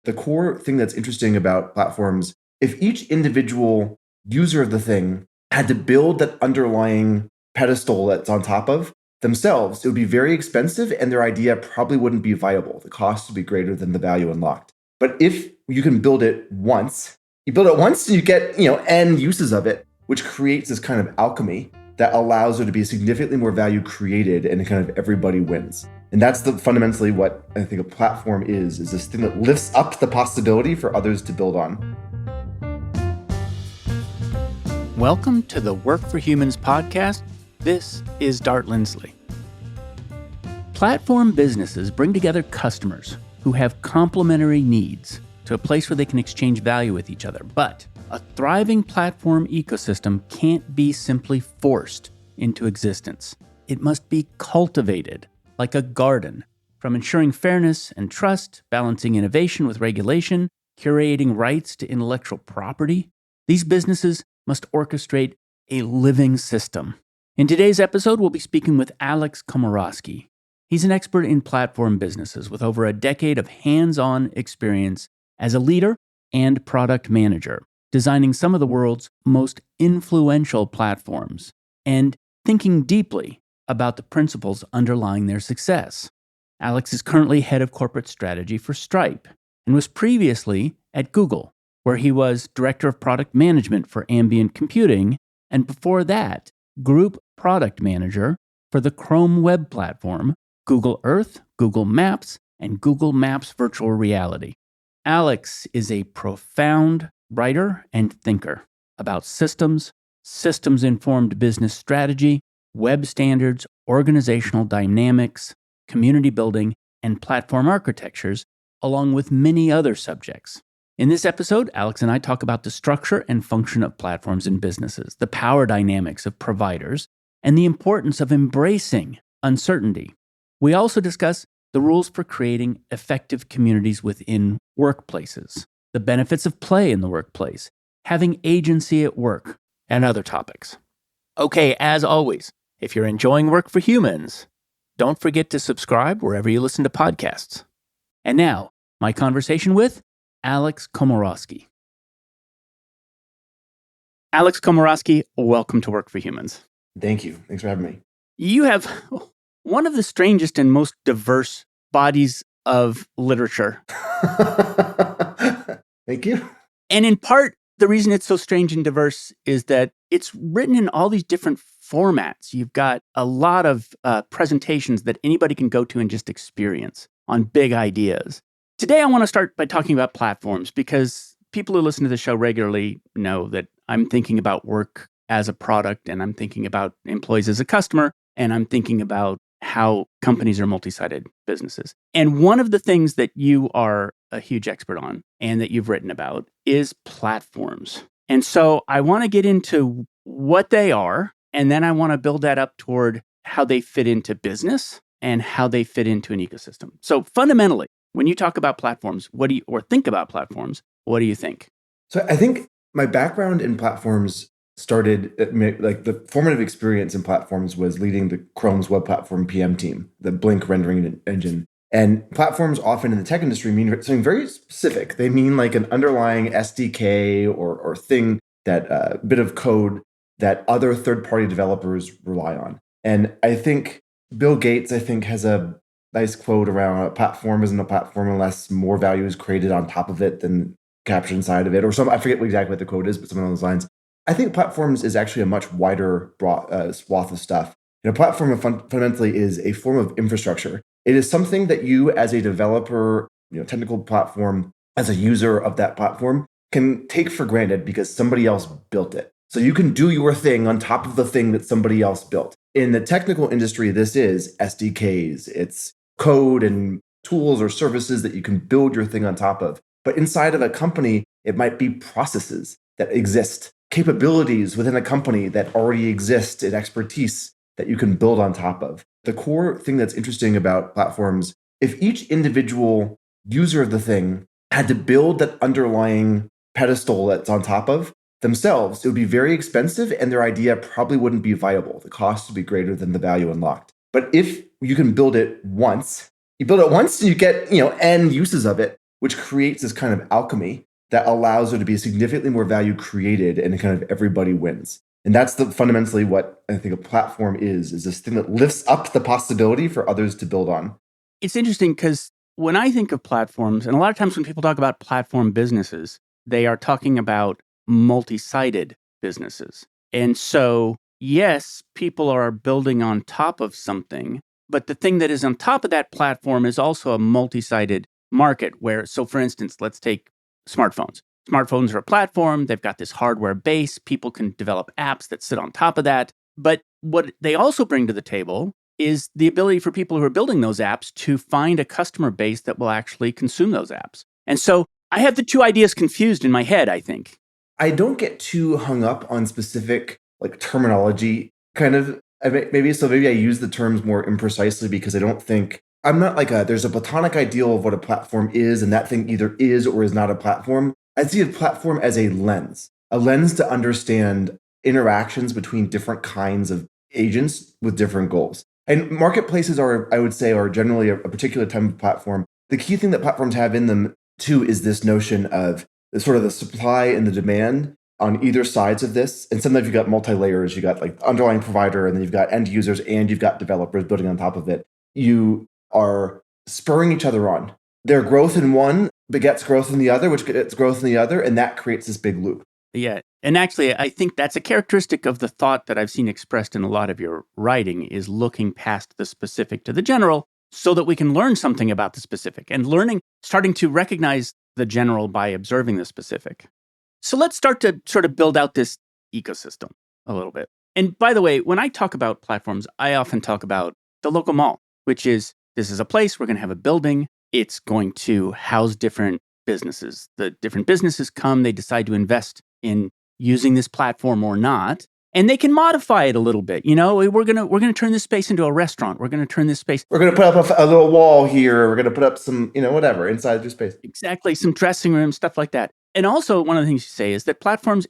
The core thing that's interesting about platforms, if each individual user of the thing had to build that underlying pedestal that's on top of themselves, it would be very expensive and their idea probably wouldn't be viable. The cost would be greater than the value unlocked. But if you can build it once, you build it once and you get, end uses of it, which creates this kind of alchemy that allows there to be significantly more value created and kind of everybody wins. And that's fundamentally what I think a platform is this thing that lifts up the possibility for others to build on. Welcome to the Work for Humans podcast. This is Dart Lindsley. Platform businesses bring together customers who have complementary needs to a place where they can exchange value with each other. But a thriving platform ecosystem can't be simply forced into existence. It must be cultivated like a garden, from ensuring fairness and trust, balancing innovation with regulation, curating rights to intellectual property. These businesses must orchestrate a living system. In today's episode, we'll be speaking with Alex Komoroski. He's an expert in platform businesses with over a decade of hands-on experience as a leader and product manager, designing some of the world's most influential platforms and thinking deeply about the principles underlying their success. Alex is currently head of corporate strategy for Stripe and was previously at Google, where he was director of product management for ambient computing, and before that, group product manager for the Chrome web platform, Google Earth, Google Maps, and Google Maps virtual reality. Alex is a profound writer and thinker about systems, systems-informed business strategy, web standards, organizational dynamics, community building, and platform architectures, along with many other subjects. In this episode, Alex and I talk about the structure and function of platforms in businesses, the power dynamics of providers, and the importance of embracing uncertainty. We also discuss the rules for creating effective communities within workplaces, the benefits of play in the workplace, having agency at work, and other topics. Okay, as always, if you're enjoying Work for Humans, don't forget to subscribe wherever you listen to podcasts. And now, my conversation with Alex Komoroski. Alex Komoroski, welcome to Work for Humans. Thank you. Thanks for having me. You have one of the strangest and most diverse bodies of literature. Thank you. And in part, the reason it's so strange and diverse is that it's written in all these different formats. You've got a lot of presentations that anybody can go to and just experience on big ideas. Today, I want to start by talking about platforms because people who listen to the show regularly know that I'm thinking about work as a product, and I'm thinking about employees as a customer, and I'm thinking about how companies are multi-sided businesses. And one of the things that you are a huge expert on and that you've written about is platforms. And so I want to get into what they are, and then I want to build that up toward how they fit into business and how they fit into an ecosystem. So fundamentally, when you talk about platforms, or think about platforms, what do you think? So I think my background in platforms started, like the formative experience in platforms was leading the Chrome's web platform PM team, the Blink rendering engine. And platforms often in the tech industry mean something very specific. They mean like an underlying SDK or thing, that bit of code that other third-party developers rely on. And I think Bill Gates, has a nice quote around a platform isn't a platform unless more value is created on top of it than captured inside of it, or some, I forget exactly what the quote is, but something along those lines. I think platforms is actually a much wider swath of stuff. A platform fundamentally is a form of infrastructure. It is something that you as a developer, technical platform, as a user of that platform, can take for granted because somebody else built it. So you can do your thing on top of the thing that somebody else built. In the technical industry, this is SDKs. It's code and tools or services that you can build your thing on top of. But inside of a company, it might be processes that exist, capabilities within a company that already exist, and expertise that you can build on top of. The core thing that's interesting about platforms, if each individual user of the thing had to build that underlying pedestal that's on top of themselves, it would be very expensive and their idea probably wouldn't be viable. The cost would be greater than the value unlocked. But if you can build it once, you build it once and you get, end uses of it, which creates this kind of alchemy that allows there to be significantly more value created and kind of everybody wins. And that's fundamentally what I think a platform is this thing that lifts up the possibility for others to build on. It's interesting because when I think of platforms, and a lot of times when people talk about platform businesses, they are talking about multi-sided businesses. And so, yes, people are building on top of something, but the thing that is on top of that platform is also a multi-sided market where, so for instance, let's take smartphones. Smartphones are a platform. They've got this hardware base. People can develop apps that sit on top of that. But what they also bring to the table is the ability for people who are building those apps to find a customer base that will actually consume those apps. And so I have the two ideas confused in my head, I think. I don't get too hung up on specific like terminology kind of. Maybe I use the terms more imprecisely because I don't think I'm not like there's a platonic ideal of what a platform is, and that thing either is or is not a platform. I see a platform as a lens to understand interactions between different kinds of agents with different goals. And marketplaces are, I would say, are generally a particular type of platform. The key thing that platforms have in them too is this notion of the sort of the supply and the demand on either sides of this. And sometimes you've got multi-layers, you got like the underlying provider, and then you've got end users, and you've got developers building on top of it. You are spurring each other on. Their growth in one begets growth in the other, which gets growth in the other, and that creates this big loop. Yeah. And actually, I think that's a characteristic of the thought that I've seen expressed in a lot of your writing is looking past the specific to the general so that we can learn something about the specific and starting to recognize the general by observing the specific. So let's start to sort of build out this ecosystem a little bit. And by the way, when I talk about platforms, I often talk about the local mall, which is this is a place, we're going to have a building. It's going to house different businesses. The different businesses come, they decide to invest in using this platform or not, and they can modify it a little bit. You know, we're gonna turn this space into a restaurant. We're gonna turn this space. We're gonna put up a little wall here. We're gonna put up some, whatever inside your space. Exactly, some dressing rooms, stuff like that. And also, one of the things you say is that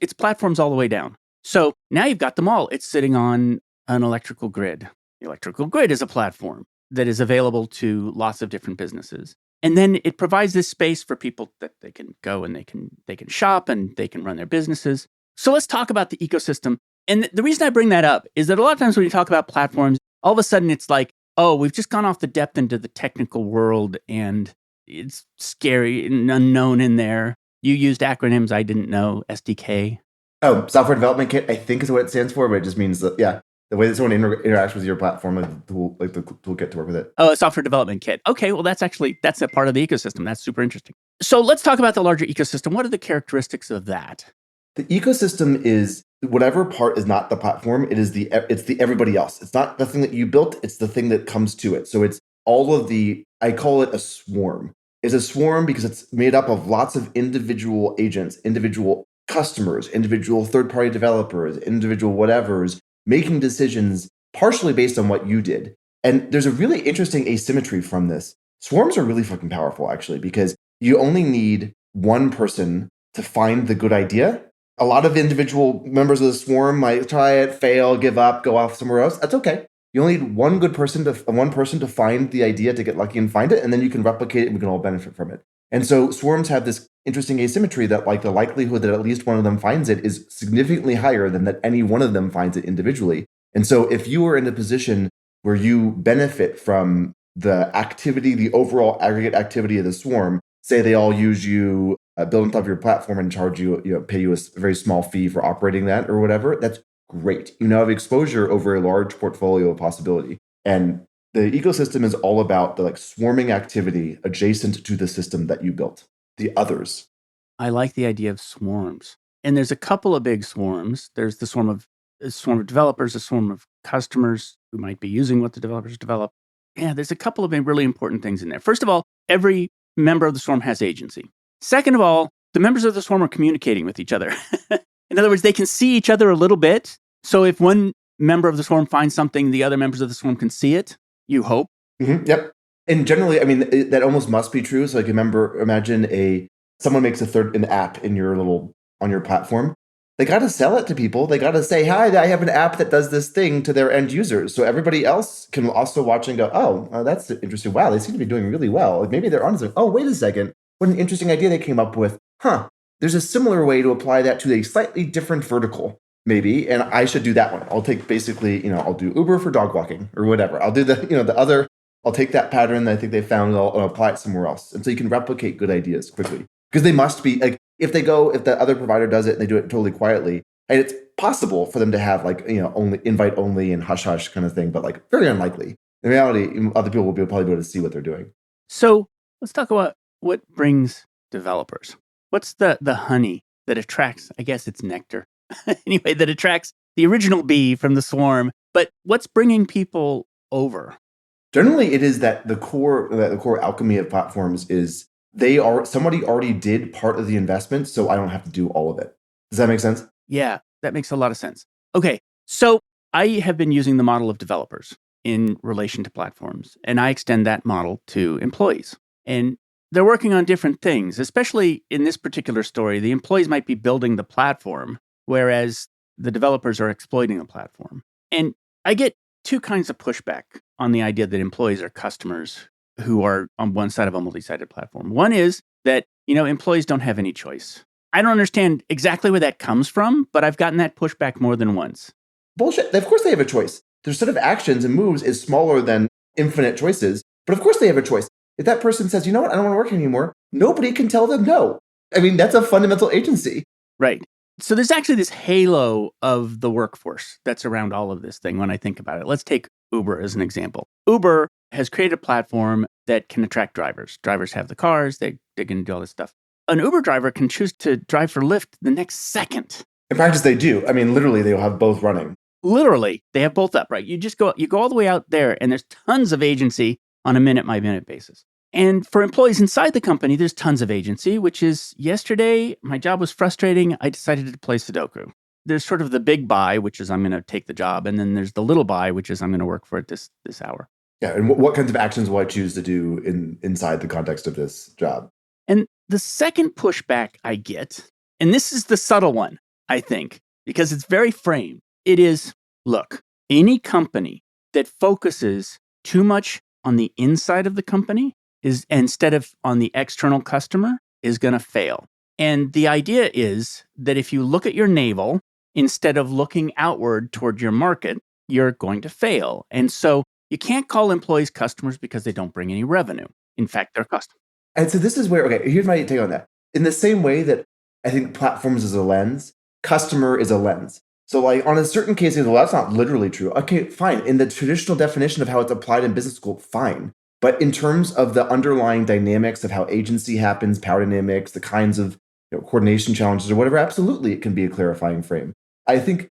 it's platforms all the way down. So now you've got the mall. It's sitting on an electrical grid. The electrical grid is a platform that is available to lots of different businesses. And then it provides this space for people that they can go and they can shop and they can run their businesses. So let's talk about the ecosystem. And the reason I bring that up is that a lot of times when you talk about platforms, all of a sudden it's like, oh, we've just gone off the depth into the technical world and it's scary and unknown in there. You used acronyms I didn't know, SDK. Oh, software development kit, I think is what it stands for, but it just means that, yeah, the way that someone interacts with your platform, the toolkit to work with it. Oh, a software development kit. Okay, well, that's a part of the ecosystem. That's super interesting. So let's talk about the larger ecosystem. What are the characteristics of that? The ecosystem is whatever part is not the platform. It's the everybody else. It's not the thing that you built. It's the thing that comes to it. So it's all of I call it a swarm. It's a swarm because it's made up of lots of individual agents, individual customers, individual third-party developers, individual whatevers, making decisions partially based on what you did. And there's a really interesting asymmetry from this. Swarms are really fucking powerful, actually, because you only need one person to find the good idea. A lot of individual members of the swarm might try it, fail, give up, go off somewhere else. That's okay. You only need one person to find the idea, to get lucky and find it, and then you can replicate it and we can all benefit from it. And so swarms have this interesting asymmetry that like the likelihood that at least one of them finds it is significantly higher than that any one of them finds it individually. And so if you are in a position where you benefit from the activity, the overall aggregate activity of the swarm, say they all use you, build on top of your platform and charge you, pay you a very small fee for operating that or whatever, that's great. You now have exposure over a large portfolio of possibility. And the ecosystem is all about the swarming activity adjacent to the system that you built, the others. I like the idea of swarms. And there's a couple of big swarms. There's a swarm of developers, a swarm of customers who might be using what the developers develop. Yeah, there's a couple of really important things in there. First of all, every member of the swarm has agency. Second of all, the members of the swarm are communicating with each other. In other words, they can see each other a little bit. So if one member of the swarm finds something, the other members of the swarm can see it, you hope. Mm-hmm, yep. And generally, I mean, that almost must be true. So imagine someone makes an app on your platform. They got to sell it to people. They got to say, hi, I have an app that does this thing to their end users. So everybody else can also watch and go, oh, that's interesting. Wow, they seem to be doing really well. Maybe they're on something. Oh, wait a second. what an interesting idea they came up with. There's a similar way to apply that to a slightly different vertical, maybe, and I should do that one. I'll take basically, I'll do Uber for dog walking or whatever. I'll do the other, I'll take that pattern that I think they found and I'll apply it somewhere else. And so you can replicate good ideas quickly. Because they must be, like, if the other provider does it and they do it totally quietly, and it's possible for them to have only invite only and hush hush kind of thing, but like very unlikely. In reality, other people will probably be able to see what they're doing. So let's talk about what brings developers. What's the honey that attracts, I guess it's nectar, anyway, that attracts the original bee from the swarm. But what's bringing people over? Generally, it is that the core alchemy of platforms is somebody already did part of the investment, so I don't have to do all of it. Does that make sense? Yeah, that makes a lot of sense. Okay, so I have been using the model of developers in relation to platforms, and I extend that model to employees. And they're working on different things, especially in this particular story. The employees might be building the platform, whereas the developers are exploiting the platform. And I get two kinds of pushback on the idea that employees are customers who are on one side of a multi-sided platform. One is that, employees don't have any choice. I don't understand exactly where that comes from, but I've gotten that pushback more than once. Bullshit. Of course they have a choice. Their set of actions and moves is smaller than infinite choices, but of course they have a choice. If that person says, you know what, I don't want to work anymore, nobody can tell them no. I mean, that's a fundamental agency. Right. So there's actually this halo of the workforce that's around all of this thing when I think about it. Let's take Uber as an example. Uber has created a platform that can attract drivers. Drivers have the cars, they're going to do all this stuff. An Uber driver can choose to drive for Lyft the next second. In practice, they do. I mean, literally, they'll have both running. Literally, they have both up, right? You go all the way out there, and there's tons of agency on a minute-by-minute basis. And for employees inside the company, there's tons of agency, which is yesterday, my job was frustrating. I decided to play Sudoku. There's sort of the big buy, which is I'm going to take the job. And then there's the little buy, which is I'm going to work for it this hour. Yeah. And what kinds of actions will I choose to do inside the context of this job? And the second pushback I get, and this is the subtle one, I think, because it's very framed. It is, look, any company that focuses too much on the inside of the company is instead of on the external customer is going to fail. And the idea is that if you look at your navel instead of looking outward toward your market, you're going to fail. And so you can't call employees customers because they don't bring any revenue. In fact, they're customers. And so this is where, okay, here's my take on that. In the same way that I think platforms is a lens, customer is a lens. So like on a certain cases, well, that's not literally true. Okay, fine. In the traditional definition of how it's applied in business school, fine. But in terms of the underlying dynamics of how agency happens, power dynamics, the kinds of coordination challenges or whatever, absolutely it can be a clarifying frame. I think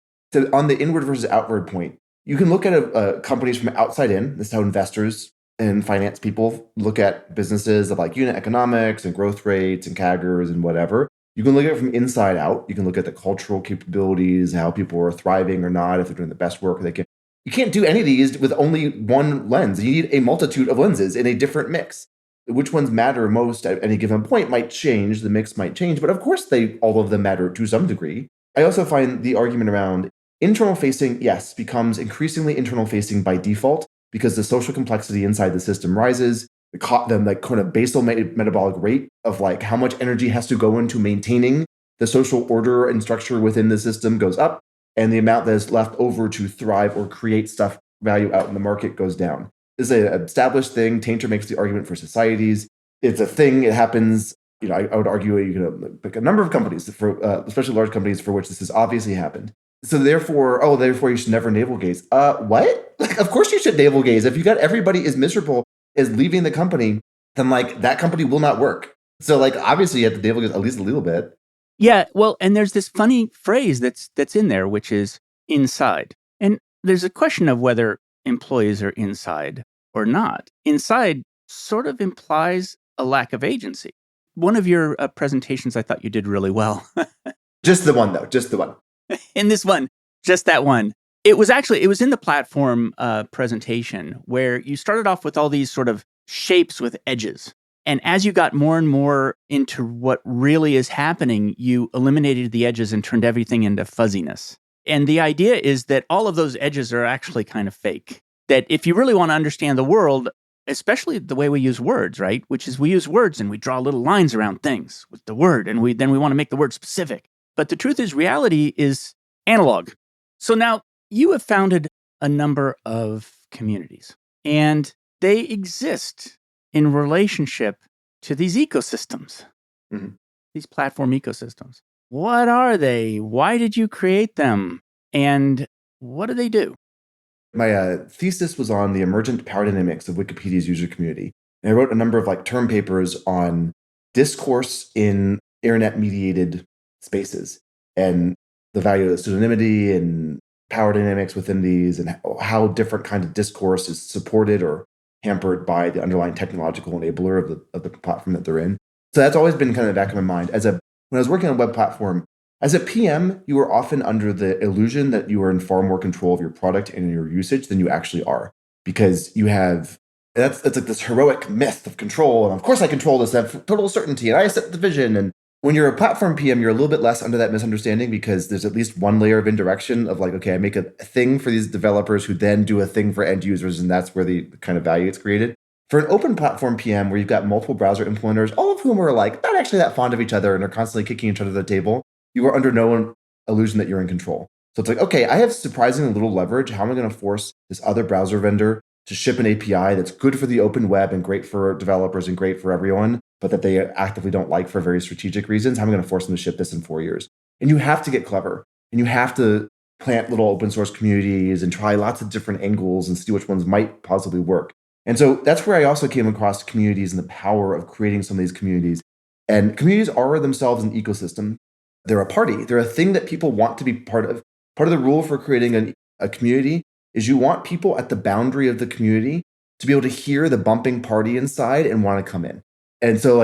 on the inward versus outward point, you can look at companies from outside in. This is how investors and finance people look at businesses of like unit economics and growth rates and CAGRs and whatever. You can look at it from inside out. You can look at the cultural capabilities, how people are thriving or not, if they're doing the best work they can. You can't do any of these with only one lens. You need a multitude of lenses in a different mix. Which ones matter most at any given point might change, the mix might change, but of course all of them matter to some degree. I also find the argument around internal facing, yes, becomes increasingly internal facing by default because the social complexity inside the system rises. The kind of basal metabolic rate of like how much energy has to go into maintaining the social order and structure within the system goes up, and the amount that is left over to thrive or create stuff value out in the market goes down. This is an established thing. Tainter makes the argument for societies. It's a thing. It happens. I would argue you can pick a number of companies, especially large companies, for which this has obviously happened. So therefore you should never navel gaze. What? Like, of course you should navel gaze. If you got everybody is miserable is leaving the company, then like that company will not work. So like obviously you have to navel gaze at least a little bit. Yeah, well, and there's this funny phrase that's in there, which is inside. And there's a question of whether employees are inside or not. Inside sort of implies a lack of agency. One of your presentations I thought you did really well. Just the one, though. Just the one. In this one, just that one. It was in the platform presentation where you started off with all these sort of shapes with edges. And as you got more and more into what really is happening, you eliminated the edges and turned everything into fuzziness. And the idea is that all of those edges are actually kind of fake. That if you really want to understand the world, especially the way we use words, right? Which is we use words and we draw little lines around things with the word, and then we want to make the word specific. But the truth is, reality is analog. So now you have founded a number of communities, and they exist in relationship to these ecosystems, these platform ecosystems. What are they? Why did you create them? And what do they do? My thesis was on the emergent power dynamics of Wikipedia's user community. And I wrote a number of term papers on discourse in internet-mediated spaces and the value of pseudonymity and power dynamics within these, and how different kinds of discourse is supported or hampered by the underlying technological enabler of the platform that they're in. So that's always been kind of the back of my mind. When I was working on a web platform, as a PM, you are often under the illusion that you are in far more control of your product and your usage than you actually are, because that's like this heroic myth of control. And of course I control this, I have total certainty, and I set the vision. And when you're a platform PM, you're a little bit less under that misunderstanding, because there's at least one layer of indirection of okay, I make a thing for these developers who then do a thing for end users, and that's where the kind of value gets created. For an open platform PM where you've got multiple browser implementers, all of whom are not actually that fond of each other and are constantly kicking each other to the table, you are under no illusion that you're in control. So it's okay, I have surprisingly little leverage. How am I going to force this other browser vendor to ship an API that's good for the open web and great for developers and great for everyone, but that they actively don't like for very strategic reasons? How am I going to force them to ship this in 4 years? And you have to get clever, and you have to plant little open source communities and try lots of different angles and see which ones might possibly work. And so that's where I also came across communities and the power of creating some of these communities. And communities are themselves an ecosystem. They're a party. They're a thing that people want to be part of. Part of the rule for creating a community is you want people at the boundary of the community to be able to hear the bumping party inside and want to come in. And so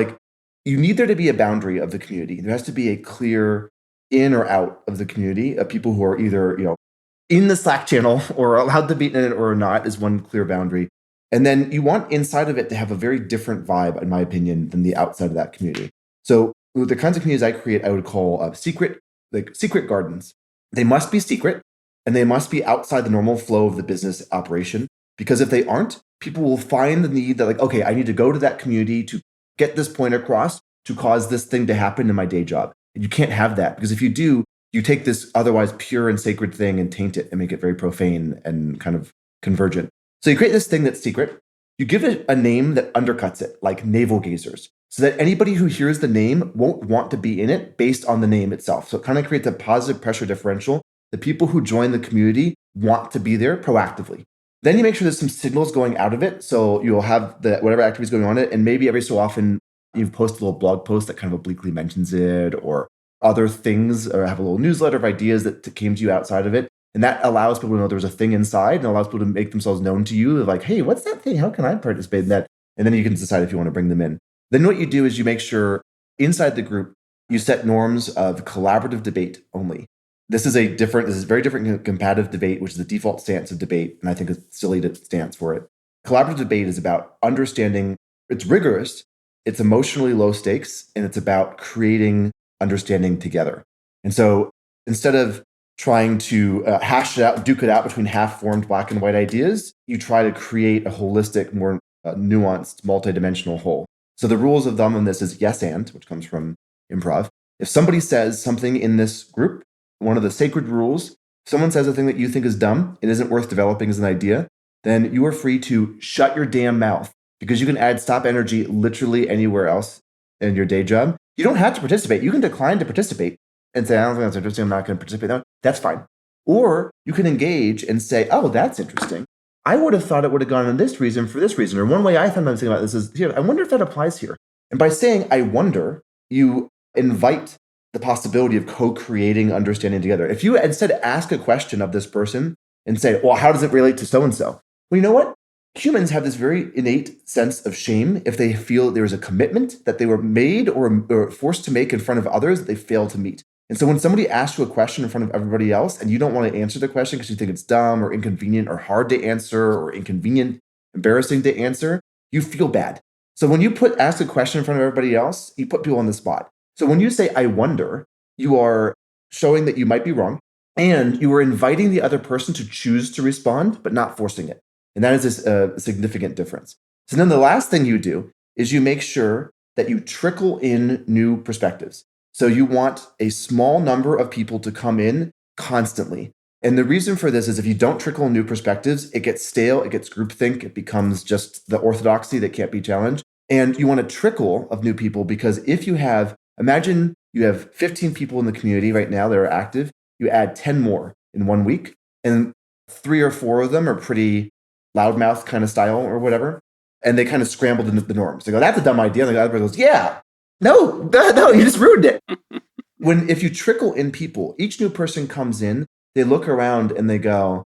you need there to be a boundary of the community. There has to be a clear in or out of the community of people who are either in the Slack channel or allowed to be in it or not, is one clear boundary. And then you want inside of it to have a very different vibe, in my opinion, than the outside of that community. So the kinds of communities I create, I would call secret gardens. They must be secret, and they must be outside the normal flow of the business operation. Because if they aren't, people will find the need that okay, I need to go to that community to get this point across to cause this thing to happen in my day job. And you can't have that, because if you do, you take this otherwise pure and sacred thing and taint it and make it very profane and kind of convergent. So you create this thing that's secret. You give it a name that undercuts it, like navel gazers, so that anybody who hears the name won't want to be in it based on the name itself. So it kind of creates a positive pressure differential. The people who join the community want to be there proactively. Then you make sure there's some signals going out of it. So you'll have whatever activity is going on it, and maybe every so often you post a little blog post that kind of obliquely mentions it, or other things, or have a little newsletter of ideas that came to you outside of it. And that allows people to know there's a thing inside, and allows people to make themselves known to you, hey, what's that thing? How can I participate in that? And then you can decide if you want to bring them in. Then what you do is you make sure inside the group, you set norms of collaborative debate only. This is very different than combative debate, which is the default stance of debate, and I think it's silly to stance for it. Collaborative debate is about understanding. It's rigorous, it's emotionally low stakes, and it's about creating understanding together. And so instead of trying to hash it out, duke it out between half-formed black and white ideas, you try to create a holistic, more nuanced, multidimensional whole. So the rules of thumb on this is yes and, which comes from improv. If somebody says something in this group, one of the sacred rules, if someone says a thing that you think is dumb and isn't worth developing as an idea, then you are free to shut your damn mouth, because you can add stop energy literally anywhere else in your day job. You don't have to participate. You can decline to participate and say, I don't think that's interesting, I'm not going to participate. That's fine. Or you can engage and say, oh, that's interesting. I would have thought it would have gone in this reason for this reason. Or one way I sometimes think about this is, I wonder if that applies here. And by saying, I wonder, you invite the possibility of co-creating understanding together. If you instead ask a question of this person and say, well, how does it relate to so-and-so? Well, you know what? Humans have this very innate sense of shame if they feel there is a commitment that they were made or forced to make in front of others that they failed to meet. And so when somebody asks you a question in front of everybody else and you don't want to answer the question because you think it's dumb or inconvenient or hard to answer or inconvenient, embarrassing to answer, you feel bad. So when you ask a question in front of everybody else, you put people on the spot. So when you say, I wonder, you are showing that you might be wrong, and you are inviting the other person to choose to respond, but not forcing it. And that is a significant difference. So then the last thing you do is you make sure that you trickle in new perspectives. So you want a small number of people to come in constantly. And the reason for this is if you don't trickle in new perspectives, it gets stale, it gets groupthink, it becomes just the orthodoxy that can't be challenged. And you want a trickle of new people because if you have, imagine you have 15 people in the community right now that are active, you add 10 more in 1 week, and 3 or 4 of them are pretty loudmouth kind of style or whatever. And they kind of scrambled into the norms. They go, that's a dumb idea. And the other person goes, yeah, no, you just ruined it. If you trickle in people, each new person comes in, they look around and they go,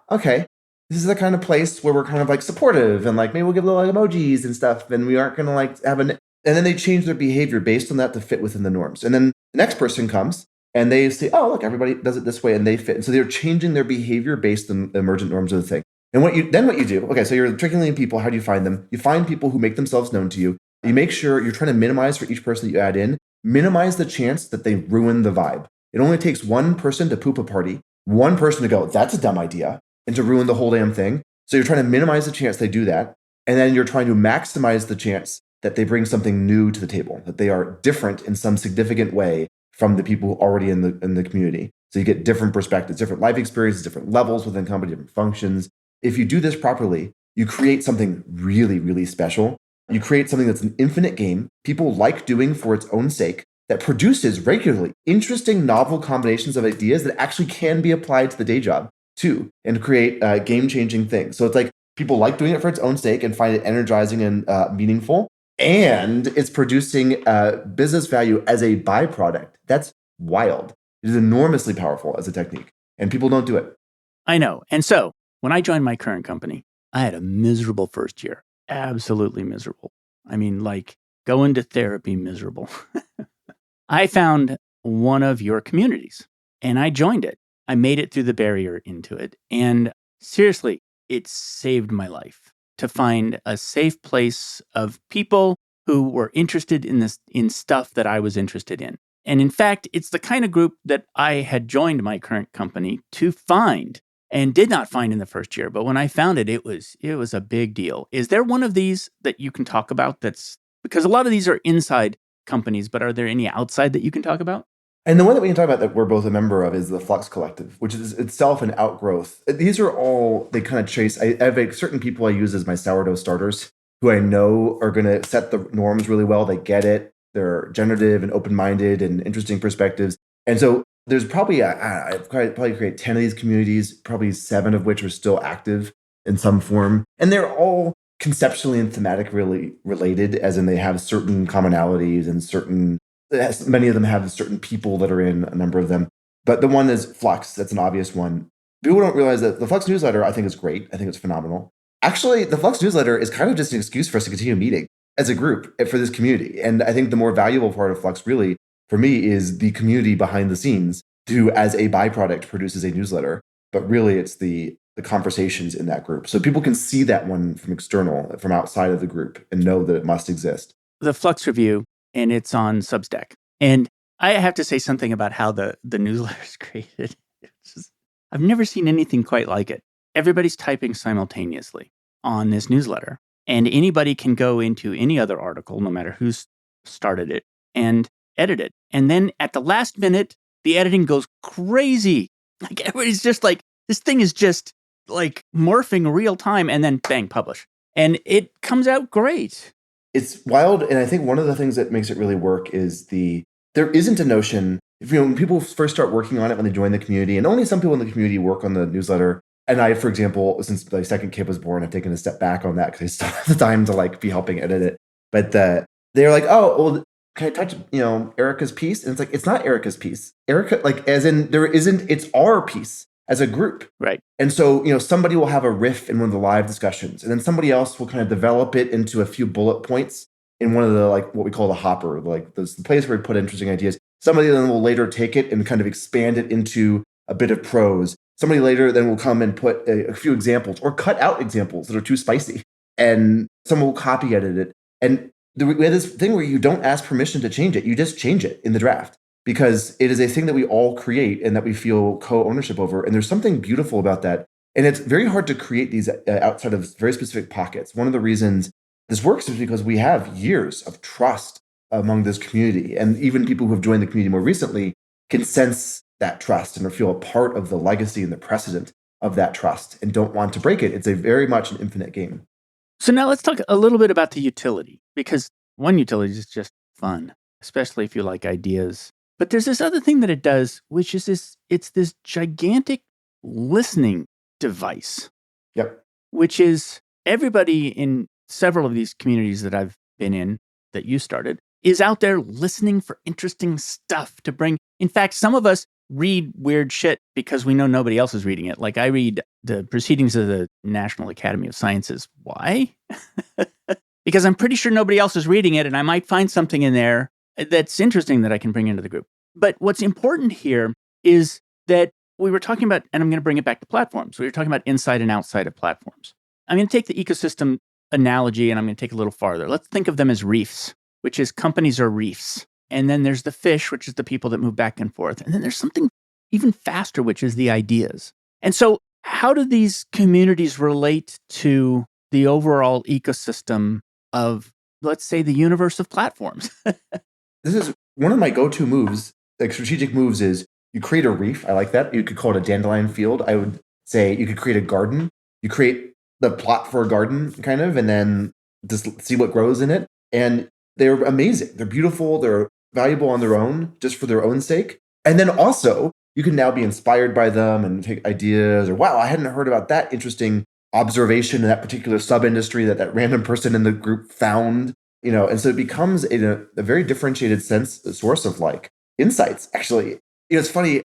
okay, this is the kind of place where we're kind of like supportive and like maybe we'll give little like, emojis and stuff and we aren't going to like have and then they change their behavior based on that to fit within the norms. And then the next person comes and they say, oh, look, everybody does it this way and they fit. And so they're changing their behavior based on the emergent norms of the thing. And what you do, okay, so you're trickling in people. How do you find them? You find people who make themselves known to you. You make sure you're trying to minimize for each person that you add in, minimize the chance that they ruin the vibe. It only takes one person to poop a party, one person to go, that's a dumb idea, and to ruin the whole damn thing. So you're trying to minimize the chance they do that. And then you're trying to maximize the chance that they bring something new to the table, that they are different in some significant way from the people already in the community. So you get different perspectives, different life experiences, different levels within company, different functions. If you do this properly, you create something really, really special. You create something that's an infinite game people like doing for its own sake that produces regularly interesting, novel combinations of ideas that actually can be applied to the day job too and create game-changing things. So it's like people like doing it for its own sake and find it energizing and meaningful. And it's producing business value as a byproduct. That's wild. It is enormously powerful as a technique. And people don't do it. I know. And so when I joined my current company, I had a miserable first year. Absolutely miserable. I mean, like going to therapy miserable. I found one of your communities and I joined it. I made it through the barrier into it. And seriously, it saved my life to find a safe place of people who were interested in stuff that I was interested in. And in fact, it's the kind of group that I had joined my current company to find and did not find in the first year. But when I found it, it was a big deal. Is there one of these that you can talk about that's, because a lot of these are inside companies, but are there any outside that you can talk about? And the one that we can talk about that we're both a member of is the Flux Collective, which is itself an outgrowth. These are all, they kind of chase, I have certain people I use as my sourdough starters who I know are going to set the norms really well. They get it. They're generative and open-minded and interesting perspectives. And so there's probably, I've probably created 10 of these communities, probably 7 of which are still active in some form. And they're all conceptually and thematically related, as in they have certain commonalities and many of them have certain people that are in a number of them. But the one is Flux. That's an obvious one. People don't realize that the Flux newsletter, I think, is great. I think it's phenomenal. Actually, the Flux newsletter is kind of just an excuse for us to continue meeting as a group for this community. And I think the more valuable part of Flux really, for me, is the community behind the scenes who, as a byproduct, produces a newsletter. But really, it's the conversations in that group. So people can see that one from outside of the group and know that it must exist. The Flux Review, and it's on Substack. And I have to say something about how the newsletter is created. I've never seen anything quite like it. Everybody's typing simultaneously on this newsletter. And anybody can go into any other article, no matter who's started it, and edit it. And then at the last minute, the editing goes crazy. Like everybody's just like, this thing is just like morphing real time, and then bang, publish. And it comes out great. It's wild. And I think one of the things that makes it really work is there isn't a notion, when people first start working on it, when they join the community, and only some people in the community work on the newsletter. And I, for example, since my second kid was born, I've taken a step back on that because I still have the time to like be helping edit it. But they're like, oh, well, can I touch, Erica's piece? And it's like, it's not Erica's piece. Erica, like, as in there isn't, it's our piece as a group. Right. And so, somebody will have a riff in one of the live discussions, and then somebody else will kind of develop it into a few bullet points in one of the, like, what we call the hopper, like the place where we put interesting ideas. Somebody then will later take it and kind of expand it into a bit of prose. Somebody later then will come and put a few examples or cut out examples that are too spicy, and someone will copy edit it. And we have this thing where you don't ask permission to change it. You just change it in the draft because it is a thing that we all create and that we feel co-ownership over. And there's something beautiful about that. And it's very hard to create these outside of very specific pockets. One of the reasons this works is because we have years of trust among this community. And even people who have joined the community more recently can sense that trust and feel a part of the legacy and the precedent of that trust and don't want to break it. It's a very much an infinite game. So now let's talk a little bit about the utility, because one utility is just fun, especially if you like ideas. But there's this other thing that it does, which is it's this gigantic listening device. Yep. Which is everybody in several of these communities that I've been in, that you started, is out there listening for interesting stuff to bring. In fact, some of us read weird shit because we know nobody else is reading it. Like I read the Proceedings of the National Academy of Sciences. Why? Because I'm pretty sure nobody else is reading it, and I might find something in there that's interesting that I can bring into the group. But what's important here is that we were talking about, and I'm going to bring it back to platforms. We were talking about inside and outside of platforms. I'm going to take the ecosystem analogy and I'm going to take it a little farther. Let's think of them as reefs, which is companies are reefs. And then there's the fish, which is the people that move back and forth. And then there's something even faster, which is the ideas. And so how do these communities relate to the overall ecosystem of, let's say, the universe of platforms? This is one of my go-to moves, like strategic moves, is you create a reef. I like that. You could call it a dandelion field. I would say you could create a garden. You create the plot for a garden, kind of, and then just see what grows in it. And they're amazing. They're beautiful. They're valuable on their own, just for their own sake. And then also, you can now be inspired by them and take ideas, or wow, I hadn't heard about that interesting observation in that particular sub-industry that random person in the group found. And so it becomes a very differentiated source of like insights. Actually, it's funny.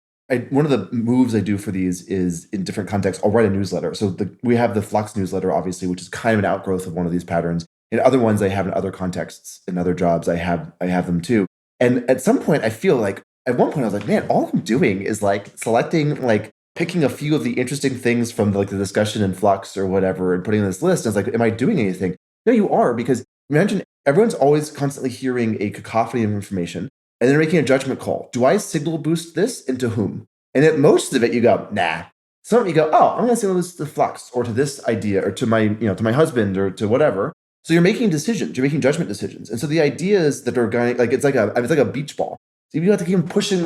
One of the moves I do for these is in different contexts. I'll write a newsletter. So we have the Flux newsletter, obviously, which is kind of an outgrowth of one of these patterns. In other ones, I have in other contexts, in other jobs, I have them too. And at some point, I feel like at one point I was like, man, all I'm doing is like selecting, like picking a few of the interesting things from the discussion in Flux or whatever, and putting in this list. And I was like, am I doing anything? No, you are, because imagine everyone's always constantly hearing a cacophony of information. And then making a judgment call. Do I signal boost this into whom? And at most of it, you go, nah. Some you go, oh, I'm going to signal this to Flux or to this idea or to my husband or to whatever. So you're making decisions. You're making judgment decisions. And so the ideas that are going, it's like a beach ball. So you have to keep pushing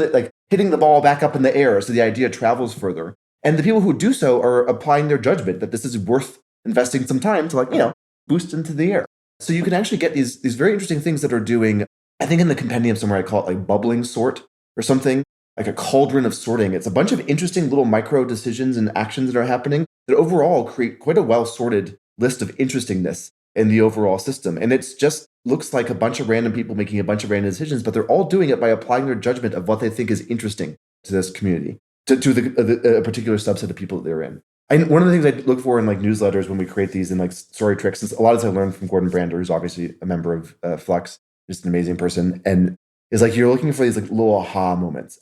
hitting the ball back up in the air so the idea travels further. And the people who do so are applying their judgment that this is worth investing some time to boost into the air. So you can actually get these very interesting things that are doing. I think in the compendium somewhere I call it like bubbling sort or something, like a cauldron of sorting. It's a bunch of interesting little micro decisions and actions that are happening that overall create quite a well-sorted list of interestingness in the overall system. And it's just looks like a bunch of random people making a bunch of random decisions, but they're all doing it by applying their judgment of what they think is interesting to this community, to a particular subset of people that they're in. And one of the things I look for in newsletters when we create these and story tricks, is a lot of this I learned from Gordon Brander, who's obviously a member of Flux, just an amazing person. And it's like you're looking for these little aha moments,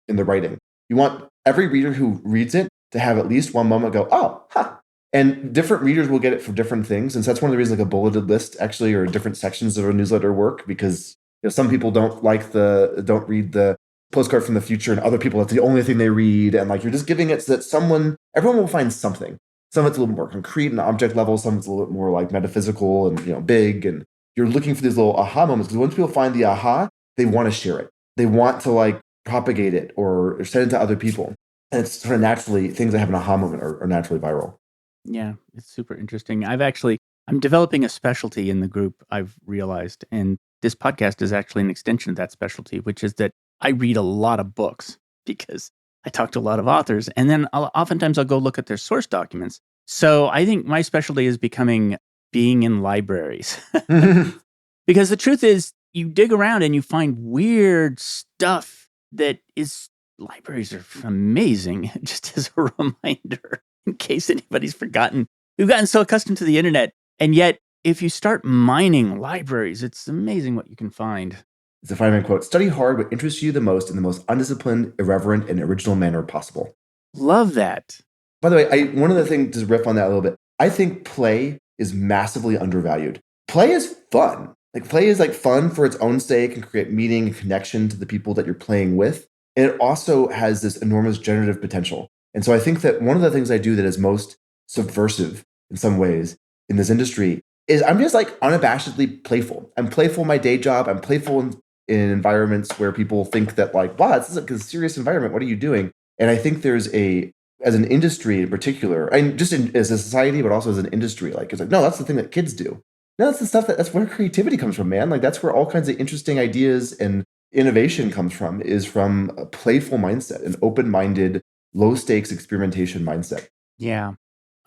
in the writing. You want every reader who reads it to have at least one moment go, oh, ha. And different readers will get it for different things. And so that's one of the reasons a bulleted list actually, or different sections of a newsletter work, because some people don't read the postcard from the future, and other people, that's the only thing they read. And you're just giving it so that everyone will find something. Some of it's a little more concrete and object level. Some of it's a little bit more metaphysical and big. And you're looking for these little aha moments, because once people find the aha, they want to share it. They want to propagate it or send it to other people. And it's sort of naturally, things that have an aha moment are naturally viral. Yeah, it's super interesting. I'm developing a specialty in the group, I've realized. And this podcast is actually an extension of that specialty, which is that I read a lot of books because I talk to a lot of authors. And then oftentimes I'll go look at their source documents. So I think my specialty is becoming being in libraries. Because the truth is, you dig around and you find weird stuff libraries are amazing, just as a reminder, in case anybody's forgotten. We've gotten so accustomed to the internet. And yet, if you start mining libraries, it's amazing what you can find. It's a Feynman quote: study hard what interests you the most in the most undisciplined, irreverent, and original manner possible. Love that. By the way, one of the things, to riff on that a little bit, I think play is massively undervalued. Play is fun. Play is fun for its own sake and create meaning and connection to the people that you're playing with. And it also has this enormous generative potential. And so I think that one of the things I do that is most subversive in some ways in this industry is I'm just like unabashedly playful. I'm playful in my day job. I'm playful in environments where people think that like, wow, this is a serious environment. What are you doing? And I think as an industry in particular, and just as a society, but also as an industry, like it's like, no, that's the thing that kids do. No, that's the stuff that's where creativity comes from, man. Like that's where all kinds of interesting ideas and innovation comes from, is from a playful mindset, an open-minded, low-stakes experimentation mindset. Yeah.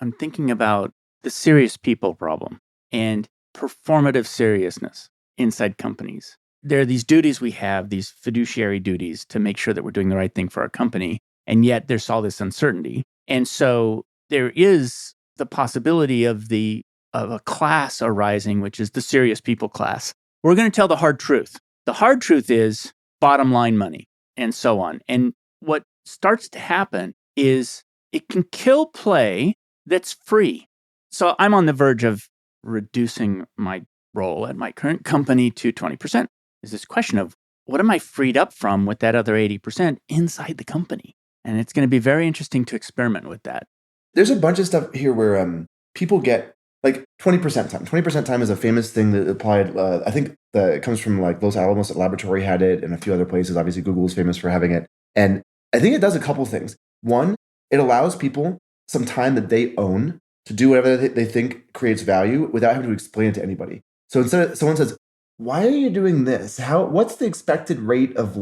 I'm thinking about the serious people problem and performative seriousness inside companies. There are these duties we have, these fiduciary duties to make sure that we're doing the right thing for our company. And yet there's all this uncertainty. And so there is the possibility of a class arising, which is the serious people class. We're going to tell the hard truth. The hard truth is bottom line money and so on. And what starts to happen is it can kill play that's free. So I'm on the verge of reducing my role at my current company to 20%. There's this question of what am I freed up from with that other 80% inside the company? And it's going to be very interesting to experiment with that. There's a bunch of stuff here where people get like 20% time. 20% time is a famous thing that applied. I think it comes from like Los Alamos Laboratory had it, and a few other places. Obviously, Google is famous for having it. And I think it does a couple things. One, it allows people some time that they own to do whatever they think creates value without having to explain it to anybody. So instead of someone says, why are you doing this? What's the expected rate of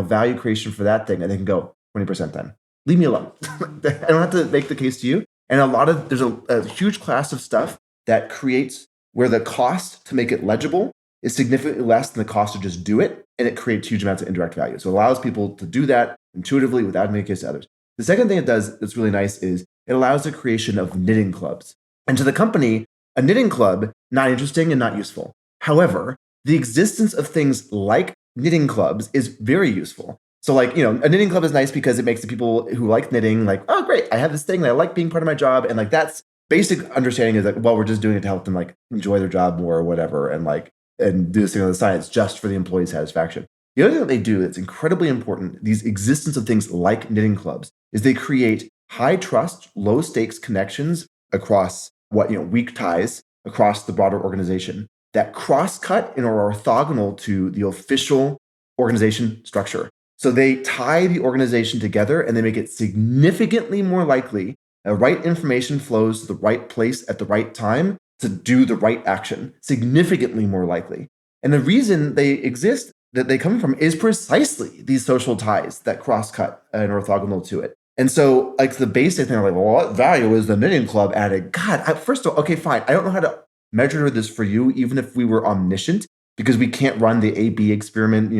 value creation for that thing? And they can go 20% time. Leave me alone. I don't have to make the case to you. And there's a huge class of stuff that creates where the cost to make it legible is significantly less than the cost to just do it. And it creates huge amounts of indirect value. So it allows people to do that intuitively without making a case to others. The second thing it does that's really nice is it allows the creation of knitting clubs. And to the company, a knitting club, not interesting and not useful. However, the existence of things like knitting clubs is very useful. So a knitting club is nice because it makes the people who like knitting like, oh, great, I have this thing that I like being part of my job. And that's basic understanding is that, well, we're just doing it to help them enjoy their job more or whatever. And do this thing on the side. It's just for the employee satisfaction. The other thing that they do that's incredibly important, these existence of things like knitting clubs, is they create high trust, low stakes connections across weak ties across the broader organization that cross-cut and are orthogonal to the official organization structure. So they tie the organization together and they make it significantly more likely the right information flows to the right place at the right time to do the right action, significantly more likely. And the reason they exist, that they come from, is precisely these social ties that cross-cut and are orthogonal to it. And so the basic thing, well, what value is the knitting club added? God, first of all, okay, fine. I don't know how to measure this for you, even if we were omniscient, because we can't run the A/B experiment,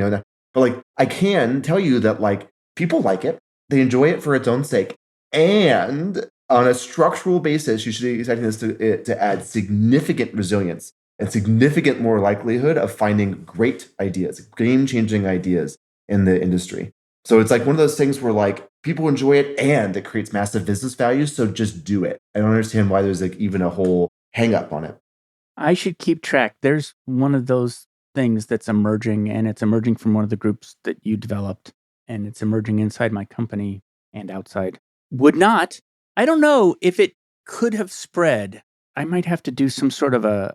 but I can tell you that people like it. They enjoy it for its own sake. And on a structural basis, you should be expecting this to add significant resilience and significant more likelihood of finding great ideas, game-changing ideas in the industry. So it's one of those things where people enjoy it and it creates massive business value. So just do it. I don't understand why there's even a whole hang up on it. I should keep track. There's one of those things that's emerging, and it's emerging from one of the groups that you developed, and it's emerging inside my company and outside. I don't know if it could have spread. I might have to do some sort of a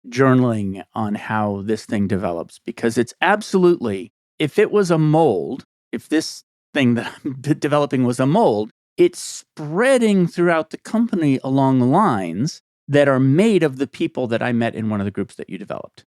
journaling on how this thing develops, because it's absolutely, if it was a mold, if this thing that I'm developing was a mold, it's spreading throughout the company along the lines that are made of the people that I met in one of the groups that you developed.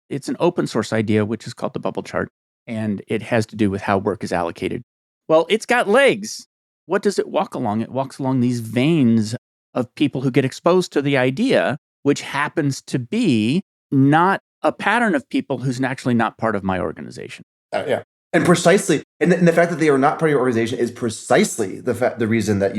It's an open source idea, which is called the bubble chart, and it has to do with how work is allocated. Well, it's got legs. What does it walk along? It walks along these veins of people who get exposed to the idea, which happens to be not a pattern of people who's actually not part of my organization. Yeah. And precisely, and the fact that they are not part of your organization is precisely the reason that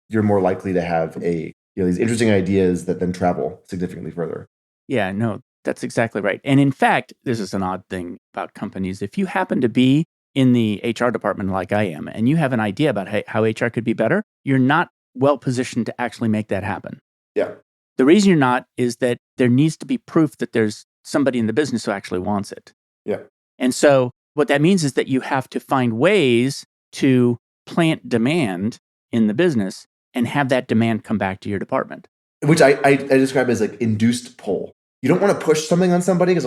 you're more likely to have these interesting ideas that then travel significantly further. Yeah, no, that's exactly right. And in fact, this is an odd thing about companies. If you happen to be in the HR department like I am, and you have an idea about how HR could be better, you're not well positioned to actually make that happen. Yeah. The reason you're not is that there needs to be proof that there's somebody in the business who actually wants it. Yeah. And so what that means is that you have to find ways to plant demand in the business and have that demand come back to your department. Which I describe as like induced pull. You don't want to push something on somebody because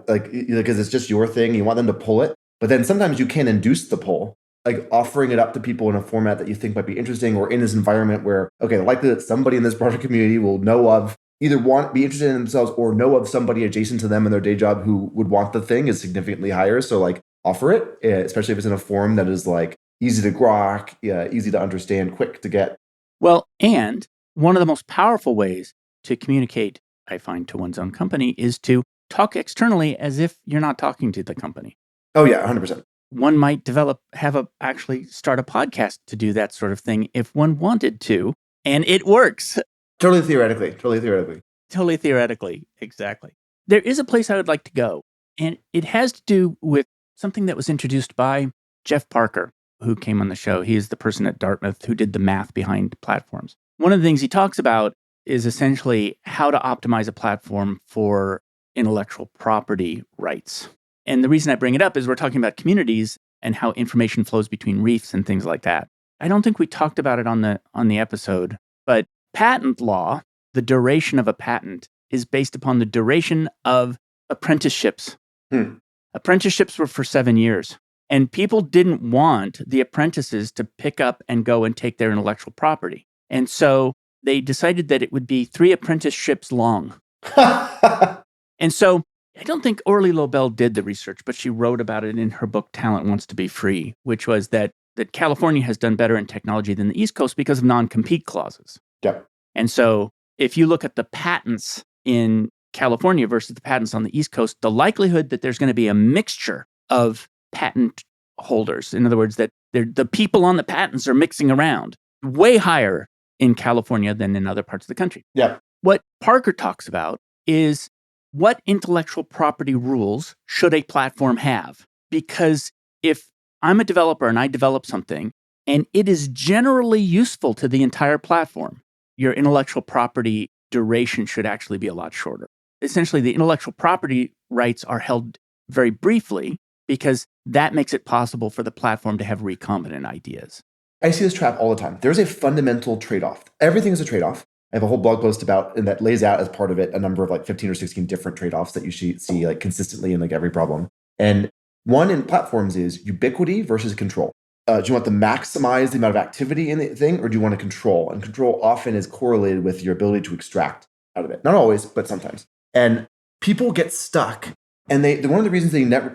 because it's just your thing. You want them to pull it, but then sometimes you can induce the pull, like offering it up to people in a format that you think might be interesting, or in this environment where, okay, likely that somebody in this broader community will know of, either be interested in themselves or know of somebody adjacent to them in their day job who would want the thing is significantly higher. So like offer it, especially if it's in a form that is like easy to grok, easy to understand, quick to get. Well, and one of the most powerful ways to communicate, I find, to one's own company is to talk externally as if you're not talking to the company. Oh yeah, 100%. One might actually start a podcast to do that sort of thing if one wanted to, and it works. Totally theoretically. Totally theoretically, exactly. There is a place I would like to go, and it has to do with something that was introduced by Jeff Parker, who came on the show. He is the person at Dartmouth who did the math behind platforms. One of the things he talks about is essentially how to optimize a platform for intellectual property rights. And the reason I bring it up is we're talking about communities and how information flows between reefs and things like that. I don't think we talked about it on the episode, but patent law, the duration of a patent, is based upon the duration of apprenticeships. Apprenticeships were for 7 years. And people didn't want the apprentices to pick up and go and take their intellectual property. And so they decided that it would be 3 apprenticeships long. And so I don't think Orly Lobel did the research, but she wrote about it in her book, Talent Wants to Be Free, which was that California has done better in technology than the East Coast because of non-compete clauses. Yep. And so if you look at the patents in California versus the patents on the East Coast, the likelihood that there's going to be a mixture of patent holders, in other words, that the people on the patents are mixing around, way higher in California than in other parts of the country. Yeah. What Parker talks about is what intellectual property rules should a platform have? Because if I'm a developer and I develop something and it is generally useful to the entire platform, your intellectual property duration should actually be a lot shorter. Essentially, the intellectual property rights are held very briefly because that makes it possible for the platform to have recombinant ideas. I see this trap all the time. There's a fundamental trade-off. Everything is a trade-off. I have a whole blog post about, and that lays out as part of it a number of like 15 or 16 different trade-offs that you see like consistently in like every problem. And one in platforms is ubiquity versus control. Do you want to maximize the amount of activity in the thing, or do you want to control? And control often is correlated with your ability to extract out of it. Not always, but sometimes. And people get stuck. And one of the reasons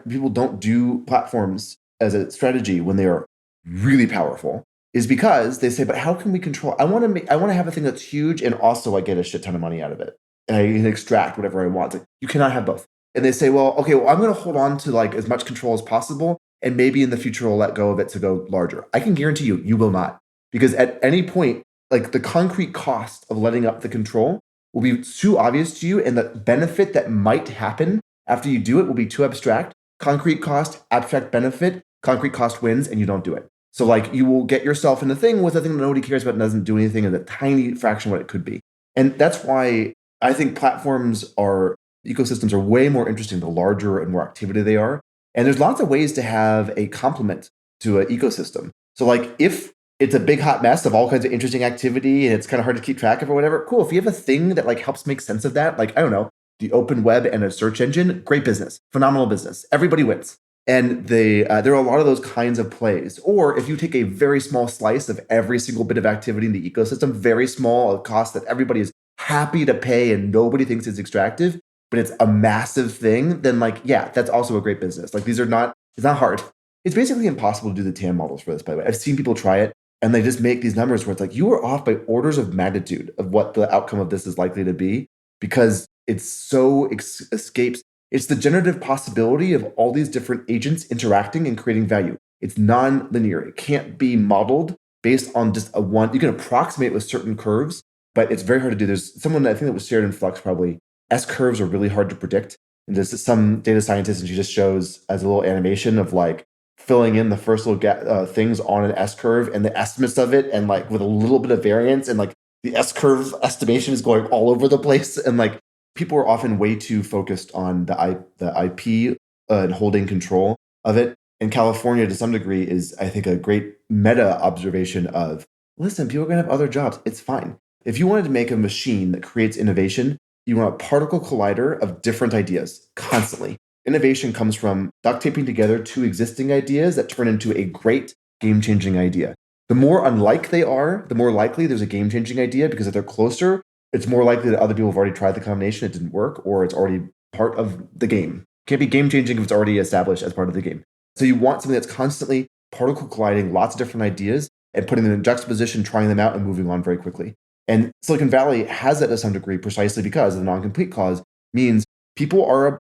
people don't do platforms as a strategy when they are really powerful is because they say, but how can we control? I want to have a thing that's huge and also I get a shit ton of money out of it. And I can extract whatever I want. Like, you cannot have both. And they say, I'm going to hold on to like as much control as possible. And maybe in the future we'll let go of it to go larger. I can guarantee you will not. Because at any point, like the concrete cost of letting up the control will be too obvious to you. And the benefit that might happen after you do it will be too abstract. Concrete cost, abstract benefit, concrete cost wins, and you don't do it. So like you will get yourself in a thing with a thing that nobody cares about and doesn't do anything in a tiny fraction of what it could be. And that's why I think ecosystems are way more interesting the larger and more activity they are. And there's lots of ways to have a complement to an ecosystem. So like if it's a big hot mess of all kinds of interesting activity and it's kind of hard to keep track of or whatever, cool. If you have a thing that like helps make sense of that, like, I don't know, the open web and a search engine, great business, phenomenal business. Everybody wins. And there are a lot of those kinds of plays. Or if you take a very small slice of every single bit of activity in the ecosystem, very small, a cost that everybody is happy to pay and nobody thinks it's extractive, but it's a massive thing, then like, yeah, that's also a great business. Like it's not hard. It's basically impossible to do the TAM models for this, by the way. I've seen people try it and they just make these numbers where it's like, you are off by orders of magnitude of what the outcome of this is likely to be because it's so escapes. It's the generative possibility of all these different agents interacting and creating value. It's non-linear. It can't be modeled based on just you can approximate with certain curves, but it's very hard to do. There's someone, I think that was shared in Flux probably, S-curves are really hard to predict. And there's some data scientist, and she just shows as a little animation of like filling in the first little things on an S-curve and the estimates of it, and like with a little bit of variance, and like the S-curve estimation is going all over the place. And like people are often way too focused on the IP and holding control of it. And California, to some degree, is, I think, a great meta observation of listen, people are going to have other jobs. It's fine. If you wanted to make a machine that creates innovation, you want a particle collider of different ideas constantly. Innovation comes from duct taping together two existing ideas that turn into a great game changing idea. The more unlike they are, the more likely there's a game changing idea because if they're closer, it's more likely that other people have already tried the combination, it didn't work, or it's already part of the game. Can't be game changing if it's already established as part of the game. So you want something that's constantly particle colliding lots of different ideas and putting them in juxtaposition, trying them out, and moving on very quickly. And Silicon Valley has that to some degree precisely because the non-compete clause means people are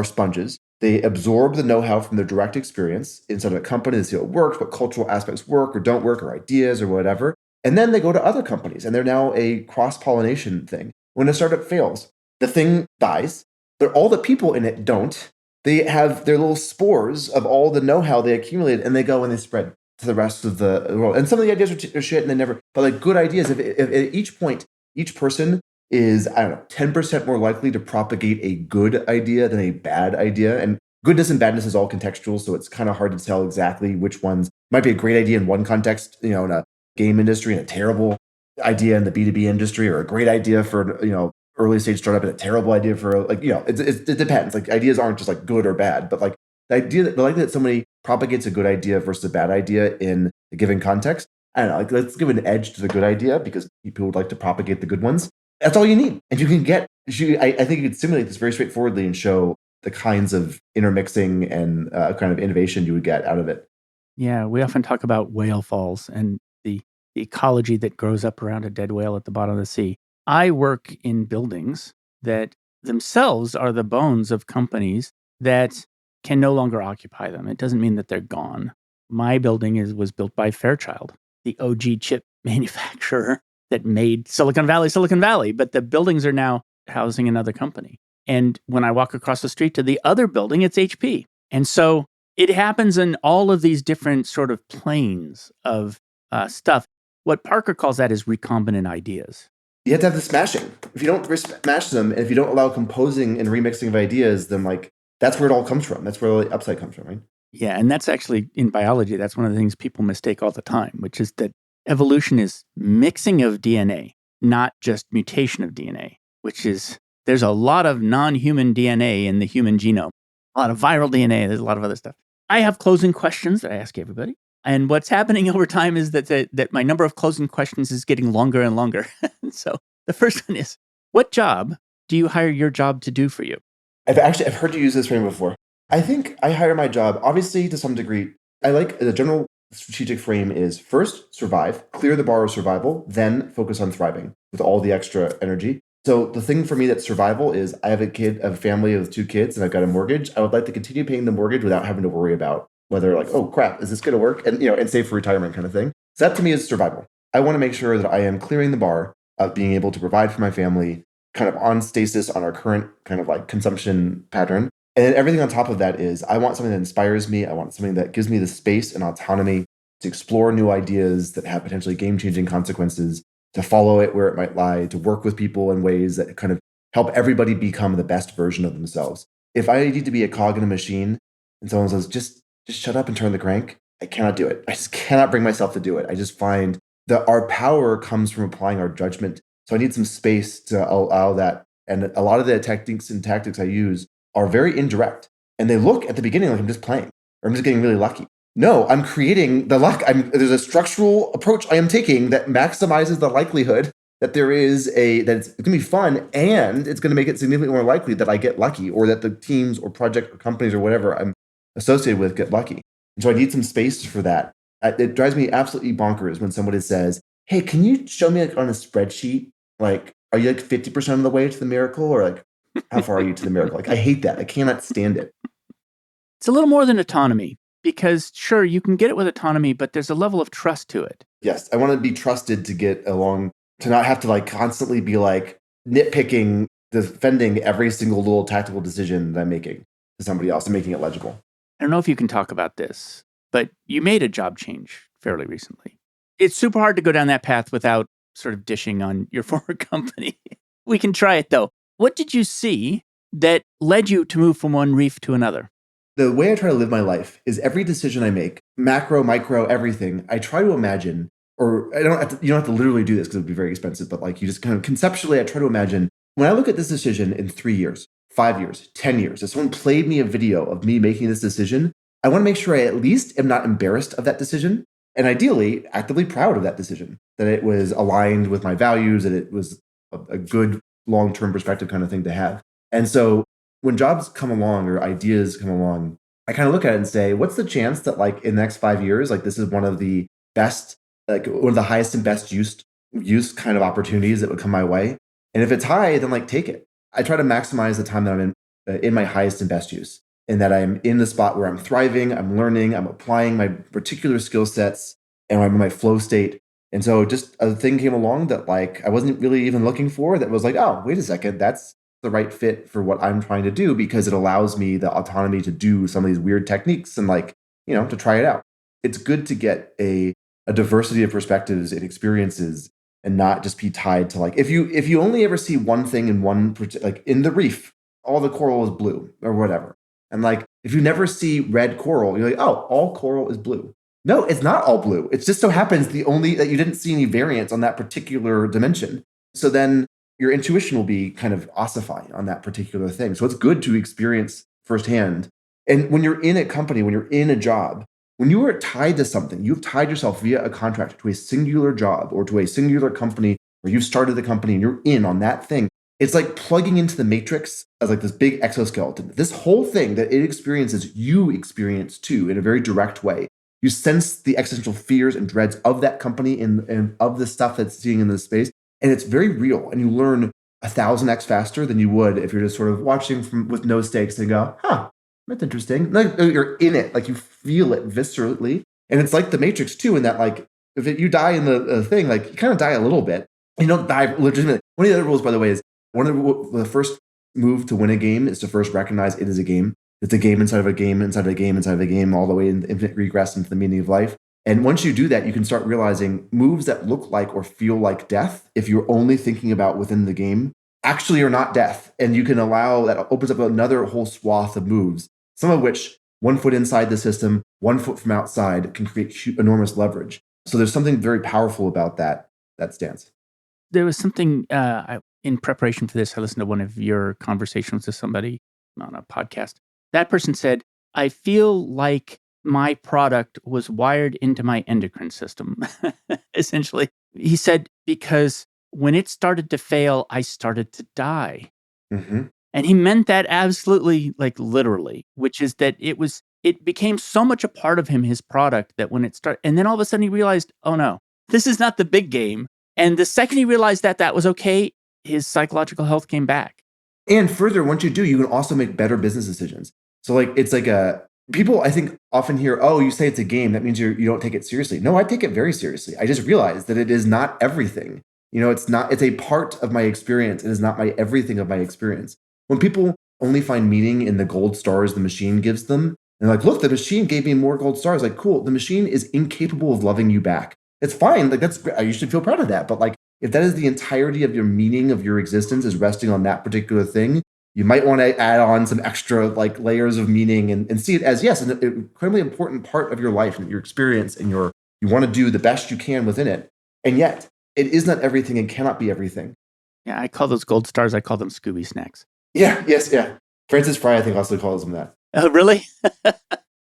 sponges. They absorb the know-how from their direct experience inside of a company to see what works, what cultural aspects work or don't work, or ideas or whatever. And then they go to other companies, and they're now a cross-pollination thing. When a startup fails, the thing dies, but all the people in it don't. They have their little spores of all the know-how they accumulated, and they go and they spread to the rest of the world. And some of the ideas are shit, and they never. But like good ideas, if at each point, each person is, I don't know, 10% more likely to propagate a good idea than a bad idea. And goodness and badness is all contextual, so it's kind of hard to tell exactly which ones might be a great idea in one context, in a game industry, and a terrible idea in the B2B industry, or a great idea for, early stage startup and a terrible idea for it depends. Like ideas aren't just like good or bad, but like the likelihood that somebody propagates a good idea versus a bad idea in a given context, I don't know, like let's give an edge to the good idea because people would like to propagate the good ones. That's all you need. And you can get, I think you could simulate this very straightforwardly and show the kinds of intermixing and kind of innovation you would get out of it. Yeah, we often talk about whale falls and the ecology that grows up around a dead whale at the bottom of the sea. I work in buildings that themselves are the bones of companies that can no longer occupy them. It doesn't mean that they're gone. My building was built by Fairchild, the OG chip manufacturer that made Silicon Valley, but the buildings are now housing another company. And when I walk across the street to the other building, it's HP. And so it happens in all of these different sort of planes of stuff. What Parker calls that is recombinant ideas. You have to have the smashing. If you don't smash them, and if you don't allow composing and remixing of ideas, then like that's where it all comes from. That's where the upside comes from, right? Yeah, and that's actually in biology. That's one of the things people mistake all the time, which is that evolution is mixing of DNA, not just mutation of DNA, which is there's a lot of non-human DNA in the human genome, a lot of viral DNA. There's a lot of other stuff. I have closing questions that I ask everybody. And what's happening over time is that my number of closing questions is getting longer and longer. So the first one is, what job do you hire your job to do for you? I've heard you use this frame before. I think I hire my job, obviously, to some degree. I like the general strategic frame is first, survive, clear the bar of survival, then focus on thriving with all the extra energy. So the thing for me that's survival is I have a family of 2 kids, and I've got a mortgage. I would like to continue paying the mortgage without having to worry about whether like, oh crap, is this going to work? And, and save for retirement kind of thing. So that to me is survival. I want to make sure that I am clearing the bar of being able to provide for my family kind of on stasis on our current kind of like consumption pattern. And then everything on top of that is I want something that inspires me. I want something that gives me the space and autonomy to explore new ideas that have potentially game-changing consequences, to follow it where it might lie, to work with people in ways that kind of help everybody become the best version of themselves. If I need to be a cog in a machine and someone says, just shut up and turn the crank, I cannot do it. I just cannot bring myself to do it. I just find that our power comes from applying our judgment. So I need some space to allow that. And a lot of the techniques and tactics I use are very indirect. And they look at the beginning like I'm just playing or I'm just getting really lucky. No, I'm creating the luck. There's a structural approach I am taking that maximizes the likelihood that that it's going to be fun, and it's going to make it significantly more likely that I get lucky, or that the teams or project or companies or whatever I'm associated with get lucky. And so I need some space for that. It drives me absolutely bonkers when somebody says, hey, can you show me like on a spreadsheet, like, are you like 50% of the way to the miracle, or like, how far are you to the miracle? Like, I hate that. I cannot stand it. It's a little more than autonomy, because sure, you can get it with autonomy, but there's a level of trust to it. Yes, I want to be trusted to get along, to not have to like constantly be like nitpicking, defending every single little tactical decision that I'm making to somebody else and making it legible. I don't know if you can talk about this, but you made a job change fairly recently. It's super hard to go down that path without sort of dishing on your former company. We can try it though. What did you see that led you to move from one reef to another? The way I try to live my life is every decision I make, macro, micro, everything, I try to imagine, or you don't have to literally do this because it would be very expensive, but like you just kind of conceptually, I try to imagine when I look at this decision in 3 years, 5 years, 10 years, if someone played me a video of me making this decision, I want to make sure I at least am not embarrassed of that decision and ideally actively proud of that decision, that it was aligned with my values, that it was a good long-term perspective kind of thing to have. And so when jobs come along or ideas come along, I kind of look at it and say, what's the chance that like in the next 5 years, like this is one of the best, like one of the highest and best use kind of opportunities that would come my way? And if it's high, then like take it. I try to maximize the time that I'm in my highest and best use, and that I'm in the spot where I'm thriving, I'm learning, I'm applying my particular skill sets, and I'm in my flow state. And so just a thing came along that like I wasn't really even looking for, that was like, oh, wait a second, that's the right fit for what I'm trying to do, because it allows me the autonomy to do some of these weird techniques and like, to try it out. It's good to get a diversity of perspectives and experiences and not just be tied to like, if you only ever see one thing in like in the reef, all the coral is blue or whatever. And like, if you never see red coral, you're like, oh, all coral is blue. No, it's not all blue. It just so happens that you didn't see any variance on that particular dimension. So then your intuition will be kind of ossified on that particular thing. So it's good to experience firsthand. And when you're in a company, when you're in a job, when you are tied to something, you've tied yourself via a contract to a singular job or to a singular company, where you've started the company and you're in on that thing. It's like plugging into the matrix as like this big exoskeleton. This whole thing that it experiences, you experience too in a very direct way. You sense the existential fears and dreads of that company and of the stuff that's seeing in this space. And it's very real. And you learn 1,000x faster than you would if you're just sort of watching with no stakes and go, huh, that's interesting. Like you're in it, like you feel it viscerally. And it's like the Matrix too, in that like, if you die in the thing, like you kind of die a little bit. You don't die legitimately. One of the other rules, by the way, is one of the first move to win a game is to first recognize it is a game. It's a game inside of a game, inside of a game, inside of a game, all the way in infinite regress into the meaning of life. And once you do that, you can start realizing moves that look like or feel like death, if you're only thinking about within the game, actually are not death. And you can allow, that opens up another whole swath of moves, some of which 1 foot inside the system, 1 foot from outside can create enormous leverage. So there's something very powerful about that stance. There was something in preparation for this, I listened to one of your conversations with somebody on a podcast. That person said, I feel like my product was wired into my endocrine system, essentially. He said, because when it started to fail, I started to die. Mm-hmm. And he meant that absolutely, like literally, which is that it became so much a part of him, his product, that when it started, and then all of a sudden he realized, oh no, this is not the big game. And the second he realized that was okay, his psychological health came back. And further, once you do, you can also make better business decisions. So like, it's like people, I think, often hear, oh, you say it's a game, that means you don't take it seriously. No, I take it very seriously. I just realized that it is not everything. It's a part of my experience. It is not my everything of my experience. When people only find meaning in the gold stars the machine gives them, and they're like, look, the machine gave me more gold stars. Like, cool, the machine is incapable of loving you back. It's fine. Like, that's great. You should feel proud of that. But like, if that is the entirety of your meaning of your existence is resting on that particular thing, you might want to add on some extra like layers of meaning and see it as, yes, an incredibly important part of your life and your experience, and you want to do the best you can within it. And yet, it is not everything and cannot be everything. Yeah, I call those gold stars, I call them Scooby snacks. Yeah, yes, yeah. Francis Fry, I think, also calls them that. Oh, really?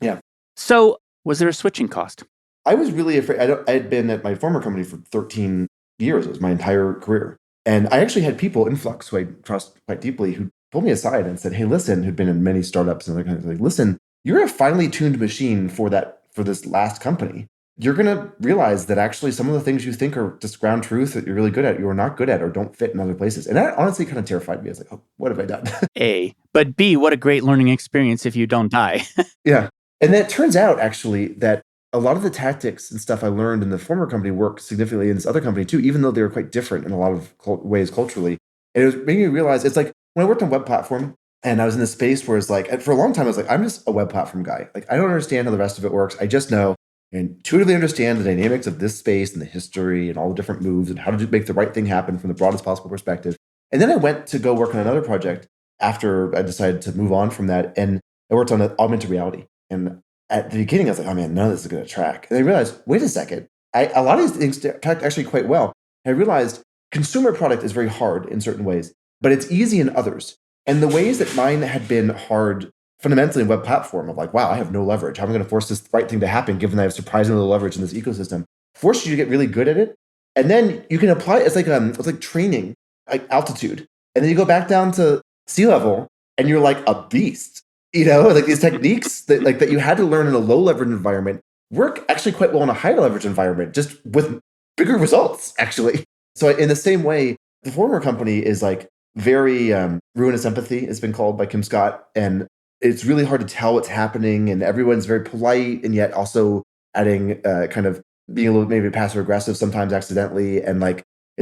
Yeah. So, was there a switching cost? I was really afraid. I had been at my former company for 13 years. It was my entire career. And I actually had people in Flux who I trust quite deeply who pulled me aside and said, hey, listen, who'd been in many startups and other kinds of like, listen, you're a finely tuned machine for this last company. You're going to realize that actually some of the things you think are just ground truth that you're really good at, you're not good at or don't fit in other places. And that honestly kind of terrified me. I was like, oh, what have I done? A. But B, what a great learning experience if you don't die. Yeah. And then it turns out actually that a lot of the tactics and stuff I learned in the former company work significantly in this other company too, even though they were quite different in a lot of ways culturally. And it was making me realize, it's like when I worked on web platform and I was in this space where it's like, for a long time, I was like, I'm just a web platform guy. Like, I don't understand how the rest of it works. I just know and intuitively understand the dynamics of this space and the history and all the different moves and how to make the right thing happen from the broadest possible perspective. And then I went to go work on another project after I decided to move on from that. And I worked on augmented reality. And at the beginning, I was like, oh man, none of this is going to track. And I realized, wait a second, A lot of these things tracked actually quite well. I realized consumer product is very hard in certain ways, but it's easy in others. And the ways that mine had been hard fundamentally in web platform of like, wow, I have no leverage. How am I going to force this right thing to happen given that I have surprisingly little leverage in this ecosystem? Force you to get really good at it. And then you can apply it. It's like training, like altitude. And then you go back down to sea level and you're like a beast. Like these techniques that you had to learn in a low leverage environment work actually quite well in a high leverage environment, just with bigger results, actually. So in the same way, the former company is like very ruinous empathy, it's been called by Kim Scott. And it's really hard to tell what's happening. And everyone's very polite and yet also adding kind of being a little maybe passive aggressive sometimes accidentally. And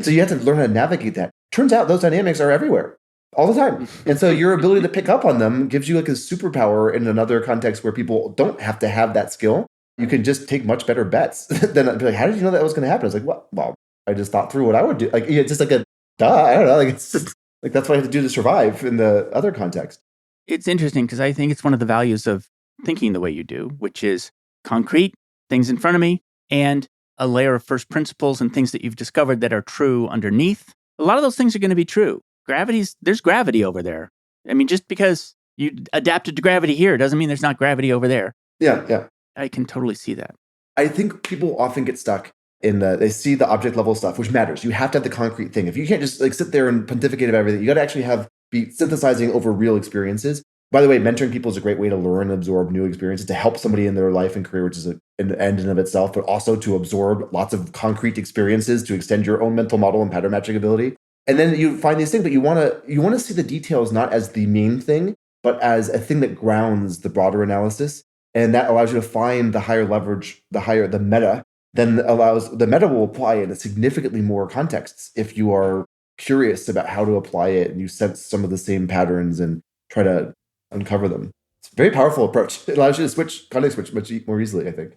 so you have to learn how to navigate that. Turns out those dynamics are everywhere all the time. And so your ability to pick up on them gives you like a superpower in another context where people don't have to have that skill. You can just take much better bets than be like, how did you know that was going to happen? It's like, what? Well, I just thought through what I would do. Like, it's just like a duh. I don't know. Like, it's just like, that's what I have to do to survive in the other context. It's interesting because I think it's one of the values of thinking the way you do, which is concrete, things in front of me, and a layer of first principles and things that you've discovered that are true underneath. A lot of those things are going to be true. There's gravity over there. I mean, just because you adapted to gravity here doesn't mean there's not gravity over there. Yeah. I can totally see that. I think people often get stuck in they see the object level stuff, which matters. You have to have the concrete thing. If you can't just like sit there and pontificate about everything, you got to actually be synthesizing over real experiences. By the way, mentoring people is a great way to learn and absorb new experiences, to help somebody in their life and career, which is an end in and of itself, but also to absorb lots of concrete experiences to extend your own mental model and pattern matching ability. And then you find these things, but you want to see the details not as the main thing, but as a thing that grounds the broader analysis. And that allows you to find the higher leverage, the meta, then allows the meta will apply in significantly more contexts if you are curious about how to apply it and you sense some of the same patterns and try to uncover them. It's a very powerful approach. It allows you to switch context much more easily, I think.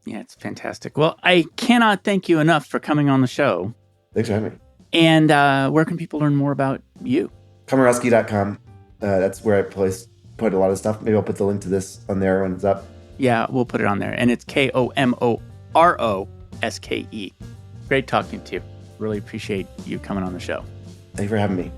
Yeah, it's fantastic. Well, I cannot thank you enough for coming on the show. Thanks for having me. And where can people learn more about you? Komoroske.com. That's where I put a lot of stuff. Maybe I'll put the link to this on there when it's up. Yeah, we'll put it on there. And it's Komoroske. Great talking to you. Really appreciate you coming on the show. Thanks for having me.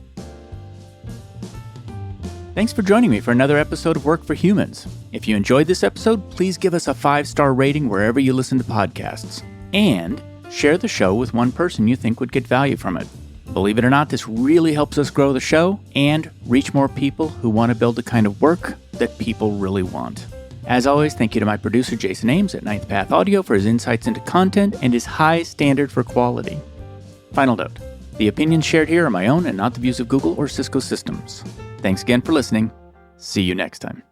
Thanks for joining me for another episode of Work for Humans. If you enjoyed this episode, please give us a 5-star rating wherever you listen to podcasts. And share the show with one person you think would get value from it. Believe it or not, this really helps us grow the show and reach more people who want to build the kind of work that people really want. As always, thank you to my producer, Jason Ames at Ninth Path Audio for his insights into content and his high standard for quality. Final note, the opinions shared here are my own and not the views of Google or Cisco Systems. Thanks again for listening. See you next time.